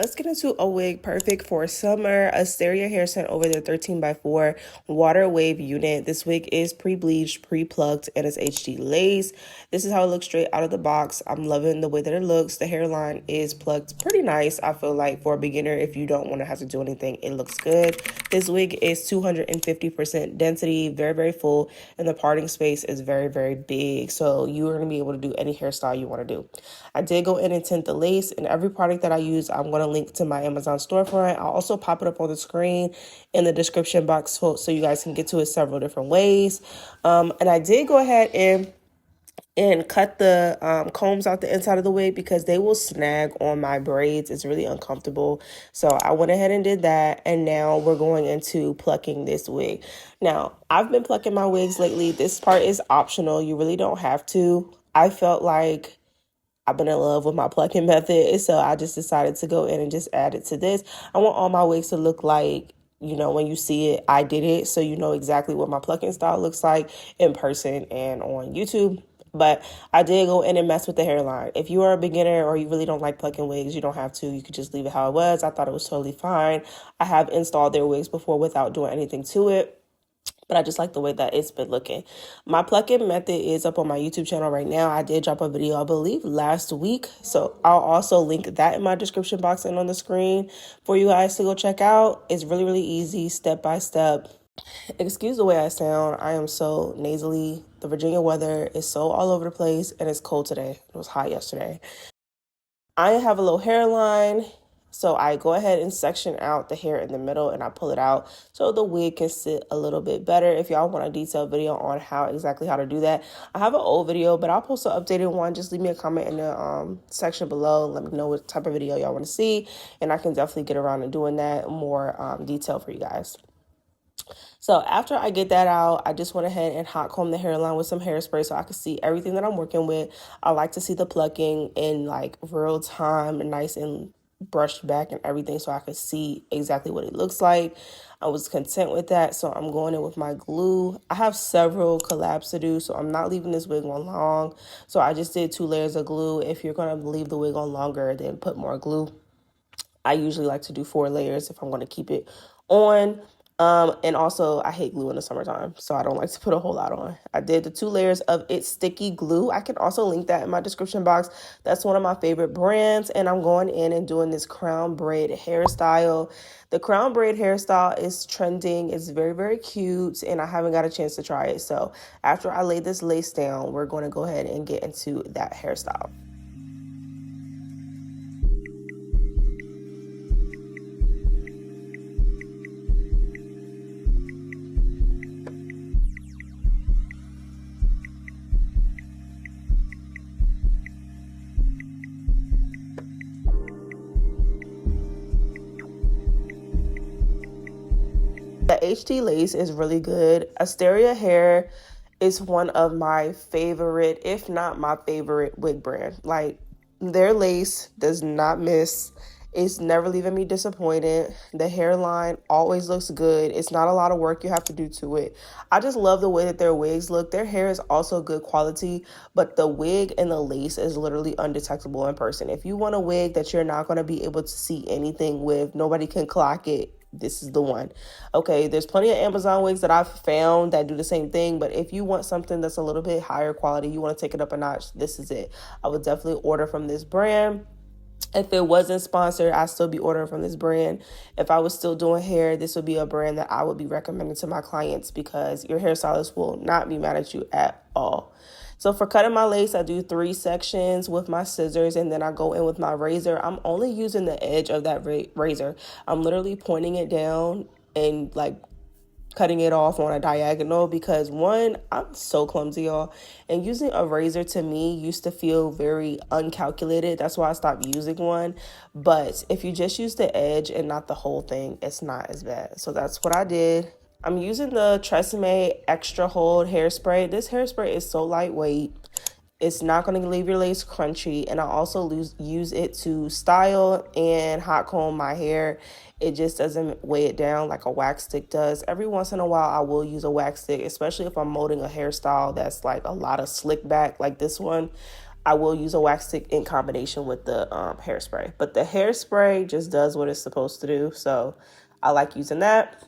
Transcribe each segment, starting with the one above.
let's get into a wig perfect for summer. Asteria hair sent over their 13x4 water wave unit. This wig is pre-bleached, pre-plucked, and it's HD lace. This is how it looks straight out of the box. I'm loving the way that it looks. The hairline is plucked pretty nice. I feel like for a beginner, if you don't want to have to do anything, it looks good. This wig is 250% density, very, very full, and the parting space is very, very big. So you're going to be able to do any hairstyle you want to do. I did go in and tint the lace, and every product that I use, I'm going to link to my Amazon storefront. I'll also pop it up on the screen in the description box so you guys can get to it several different ways. And I did go ahead and cut the combs out the inside of the wig because they will snag on my braids. It's really uncomfortable. So I went ahead and did that. And now we're going into plucking this wig. Now, I've been plucking my wigs lately. This part is optional. You really don't have to. I felt like I've been in love with my plucking method, so I just decided to go in and just add it to this. I want all my wigs to look like, you know, when you see it, I did it, so you know exactly what my plucking style looks like in person and on YouTube. But I did go in and mess with the hairline. If you are a beginner or you really don't like plucking wigs, you don't have to. You could just leave it how it was. I thought it was totally fine. I have installed their wigs before without doing anything to it, but I just like the way that it's been looking. My plucking method is up on my YouTube channel right now. I did drop a video, I believe, last week. So I'll also link that in my description box and on the screen for you guys to go check out. It's really, really easy, step by step. Excuse the way I sound. I am so nasally. The Virginia weather is so all over the place, and it's cold today. It was hot yesterday. I have a low hairline, so I go ahead and section out the hair in the middle and I pull it out so the wig can sit a little bit better. If y'all want a detailed video on exactly how to do that, I have an old video, but I'll post an updated one. Just leave me a comment in the section below. Let me know what type of video y'all want to see, and I can definitely get around to doing that more detail for you guys. So after I get that out, I just went ahead and hot comb the hairline with some hairspray so I can see everything that I'm working with. I like to see the plucking in like real time and nice and brushed back and everything so I could see exactly what it looks like. I was content with that, so I'm going in with my glue. I have several collabs to do, so I'm not leaving this wig on long. So I just did 2 layers of glue. If you're going to leave the wig on longer, then put more glue. I usually like to do 4 layers if I'm going to keep it on. And also I hate glue in the summertime, so I don't like to put a whole lot on. I did the 2 layers of It's Sticky Glue. I can also link that in my description box. That's one of my favorite brands, and I'm going in and doing this crown braid hairstyle. The crown braid hairstyle is trending. It's very, very cute, and I haven't got a chance to try it. So after I lay this lace down, we're going to go ahead and get into that hairstyle. The HD lace is really good. Asteria hair is one of my favorite, if not my favorite, wig brand. Like, their lace does not miss. It's never leaving me disappointed. The hairline always looks good. It's not a lot of work you have to do to it. I just love the way that their wigs look. Their hair is also good quality, but the wig and the lace is literally undetectable in person. If you want a wig that you're not going to be able to see anything with, nobody can clock it, this is the one. Okay, there's plenty of Amazon wigs that I've found that do the same thing, but if you want something that's a little bit higher quality, you want to take it up a notch, this is it. I would definitely order from this brand. If it wasn't sponsored, I'd still be ordering from this brand. If I was still doing hair, this would be a brand that I would be recommending to my clients because your hairstylist will not be mad at you at all. So for cutting my lace, I do 3 sections with my scissors, and then I go in with my razor. I'm only using the edge of that razor. I'm literally pointing it down and like cutting it off on a diagonal because, one, I'm so clumsy, y'all, and using a razor to me used to feel very uncalculated. That's why I stopped using one. But if you just use the edge and not the whole thing, it's not as bad. So that's what I did. I'm using the Tresemme Extra Hold hairspray. This hairspray is so lightweight. It's not going to leave your lace crunchy. And I also use it to style and hot comb my hair. It just doesn't weigh it down like a wax stick does. Every once in a while, I will use a wax stick, especially if I'm molding a hairstyle that's like a lot of slick back like this one. I will use a wax stick in combination with the hairspray. But the hairspray just does what it's supposed to do. So I like using that.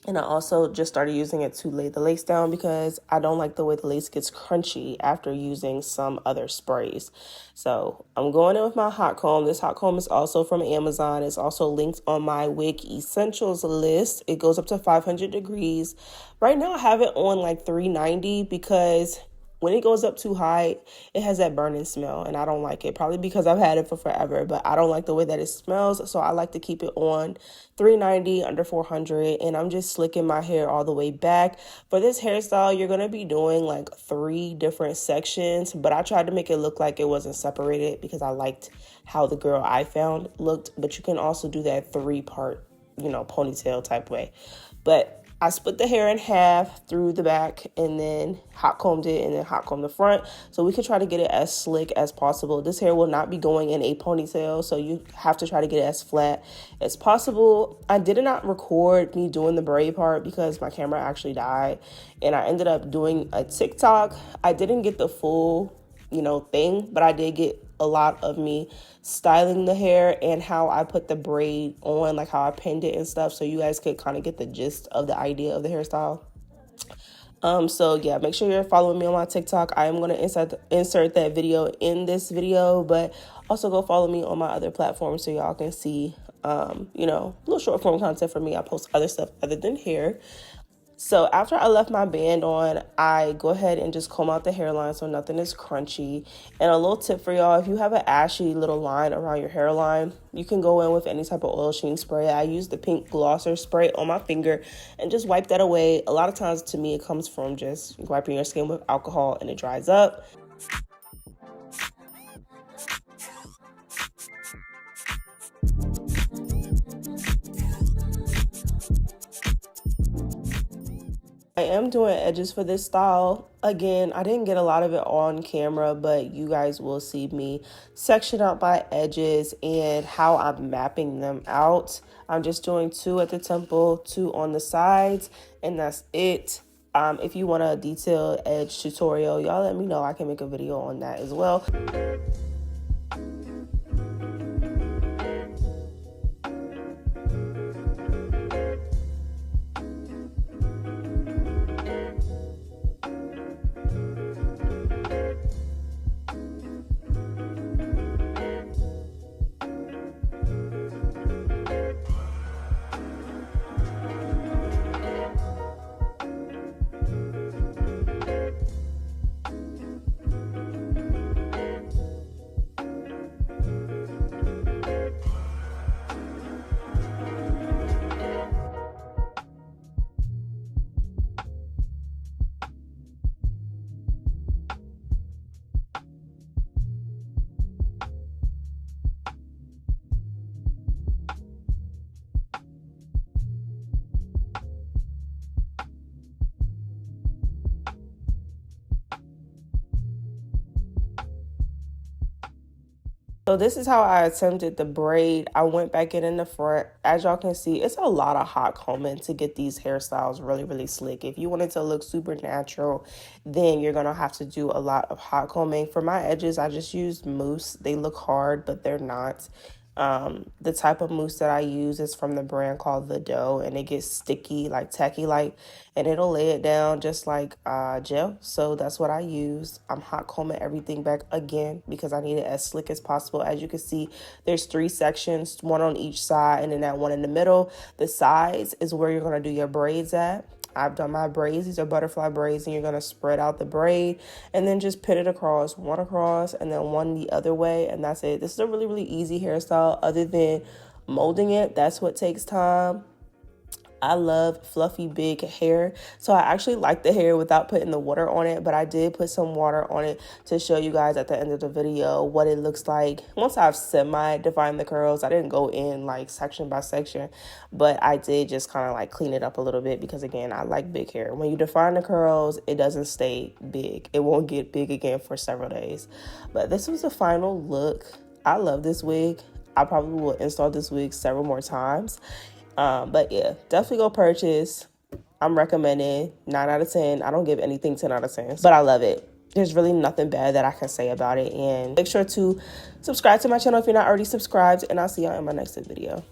And I also just started using it to lay the lace down because I don't like the way the lace gets crunchy after using some other sprays. So I'm going in with my hot comb. This hot comb is also from Amazon. It's also linked on my wig essentials list. It goes up to 500 degrees. Right now I have it on like 390 because when it goes up too high, it has that burning smell, and I don't like it. Probably because I've had it for forever, but I don't like the way that it smells, so I like to keep it on 390, under 400, and I'm just slicking my hair all the way back. For this hairstyle, you're going to be doing like 3 different sections, but I tried to make it look like it wasn't separated because I liked how the girl I found looked, but you can also do that 3-part, ponytail type way. But I split the hair in half through the back and then hot combed it and then hot combed the front. So we can try to get it as slick as possible. This hair will not be going in a ponytail, so you have to try to get it as flat as possible. I did not record me doing the braid part because my camera actually died. And I ended up doing a TikTok. I didn't get the full, thing, but I did get a lot of me styling the hair and how I put the braid on, like how I pinned it and stuff, so you guys could kind of get the gist of the idea of the hairstyle. So yeah, make sure you're following me on my TikTok. I am going to insert that video in this video, but also go follow me on my other platforms so y'all can see little short form content from me. I post other stuff other than hair. So after I left my band on, I go ahead and just comb out the hairline so nothing is crunchy. And a little tip for y'all, if you have an ashy little line around your hairline, you can go in with any type of oil sheen spray. I use the pink glosser spray on my finger and just wipe that away. A lot of times to me, it comes from just wiping your skin with alcohol and it dries up. I am doing edges for this style. Again, I didn't get a lot of it on camera, but you guys will see me section out my edges and how I'm mapping them out. I'm just doing 2 at the temple, 2 on the sides, and that's it. If you want a detailed edge tutorial, y'all let me know. I can make a video on that as well. So this is how I attempted the braid. I went back in the front. As y'all can see, it's a lot of hot combing to get these hairstyles really, really slick. If you want it to look super natural, then you're going to have to do a lot of hot combing. For my edges, I just used mousse. They look hard, but they're not. The type of mousse that I use is from the brand called The Dough, and it gets sticky, like tacky like, and it'll lay it down just like gel. So that's what I use. I'm hot combing everything back again because I need it as slick as possible. As you can see, there's 3 sections, 1 on each side, and then that 1 in the middle. The sides is where you're going to do your braids at. I've done my braids. These are butterfly braids, and you're going to spread out the braid and then just pin it across, 1 across and then 1 the other way, and that's it. This is a really, really easy hairstyle other than molding it. That's what takes time. I love fluffy big hair, so I actually like the hair without putting the water on it, but I did put some water on it to show you guys at the end of the video what it looks like once I've semi-defined the curls. I didn't go in like section by section, but I did just kind of like clean it up a little bit because again, I like big hair. When you define the curls, it doesn't stay big. It won't get big again for several days. But this was the final look. I love this wig. I probably will install this wig several more times. But yeah, definitely go purchase. I'm recommending 9 out of 10. I don't give anything 10 out of 10, but I love it. There's really nothing bad that I can say about it. And make sure to subscribe to my channel if you're not already subscribed, and I'll see y'all in my next video.